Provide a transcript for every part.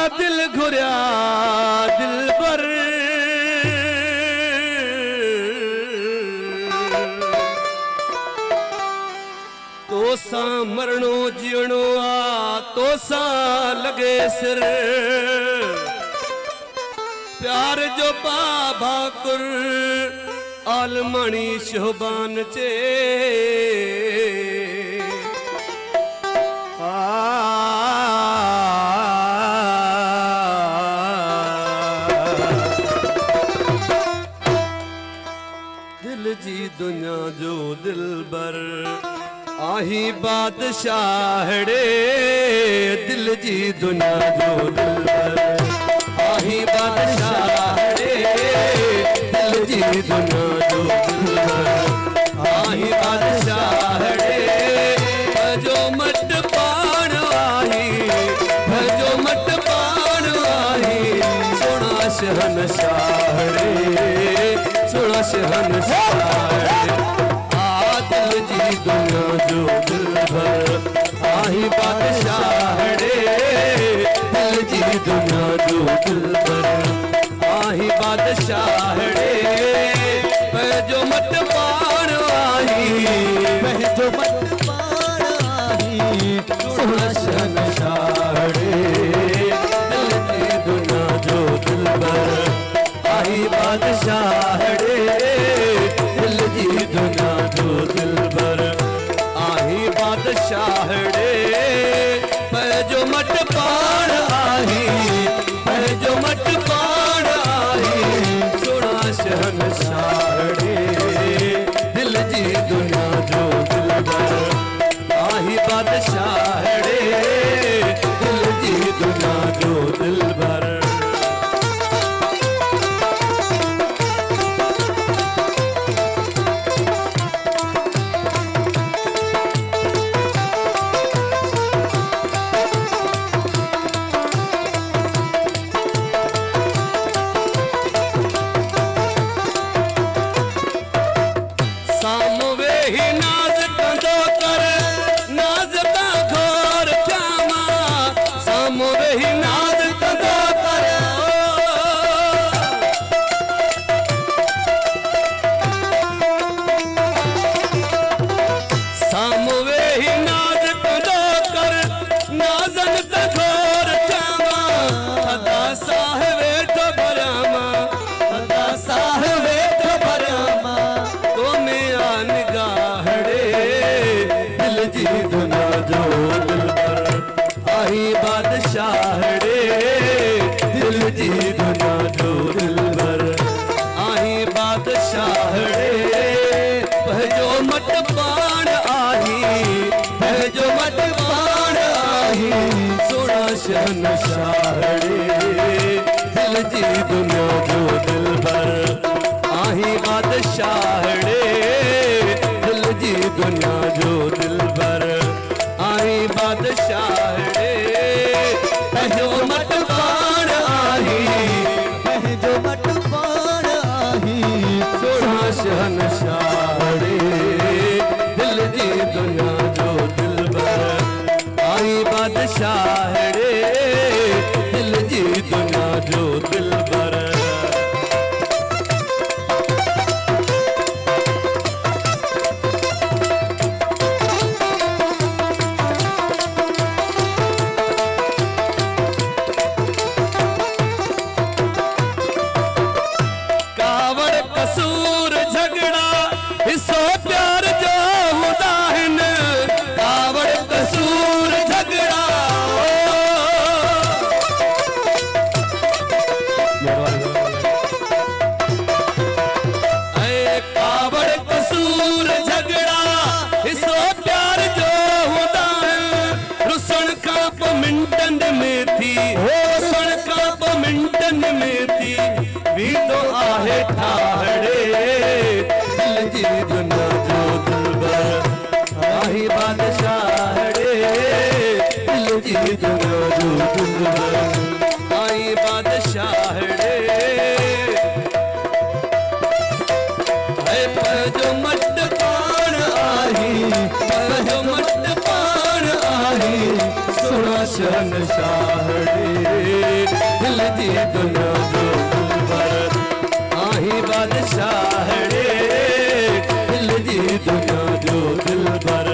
आदा दिल घुरिया दिल बर तो सा मरणो जीणो आ तो सा लगे सिर प्यार जो बाबा कुर आलमणी शोभान चे दिल जी दुनिया जो दिल बर आही बादशाहड़े दिल जी दुनिया जो दिल बर आही बादशाहड़े दिल जी दुनिया जो दिल बर आही बादशाहड़े जो मट पाण आही जो मट पाण आही सोना शहनशाहड़े सोना शहनशाहड़े दिल जी दुनिया जो दिल भर आही बादशाहड़े दिल जी दुनिया जो दिल भर आही बादशाहड़े जो मत पाण आही जो मत पाण आही सोना शहनशाहड़े दिल जी दुनिया जो दिल भर आही बादशाहड़े दिल जी दुनिया जो दिल भर आही बादशाहड़े जो मट पाण आही जो मट पाण आही सोना शहनशाहड़े दिल जी दुनिया जो दिल भर आही बादशाहड़े दिल जी दुनिया जो दिल भर बादशाहड़े दिल जी दुनिया जो दिल भर आही बादशाहड़े जो मट पाण आही जो मट पाण आही सोना शहनशाहड़े दिल जी दुनिया जो दिल भर आही बादशाहड़े दिल जी दुनिया जो दिल भर आही बादशाहड़े जो मट पाण आही जो मट पाण आही सोना शहनशाहड़े दिल जी दुनिया जो दिल भर आही बादशाहड़े दिल जी दुनिया जो दिल भर भी तो आहे ठाड़े दिल जी दुनिया जो दिल भर आही बादशाहड़े दिल जी दुनिया जो दिल भर आही बादशाहड़े जो मट पाण आही जो मट पाण आही सोना शहनशाह शहनशाहड़े दिल जी दुनिया जो दिलबर आही बादशाहड़े दिल जी दुनिया जो दिलबर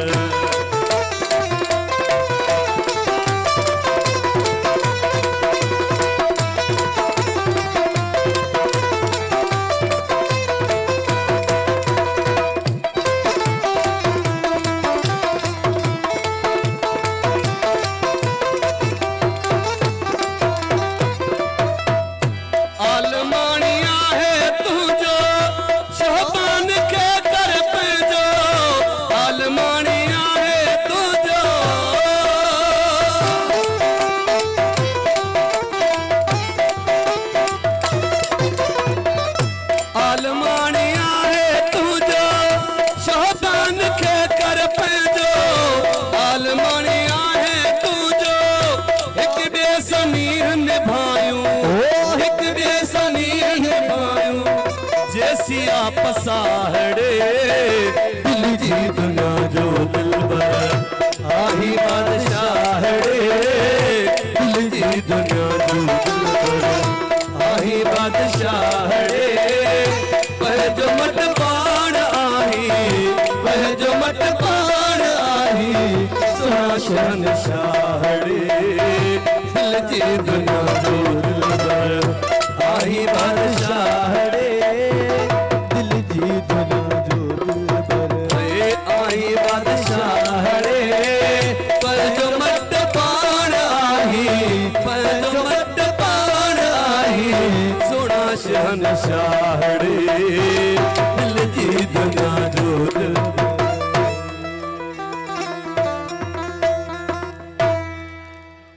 पसाहड़े दिल जी दुनिया जो दिलबर आही बादशाहड़े दिल जी दुनिया जो दिलबर आही बादशाहड़े पह जो मट पाण आही पह जो मट पाण आही सुना शहनशाहड़े दिल जी दुनिया जो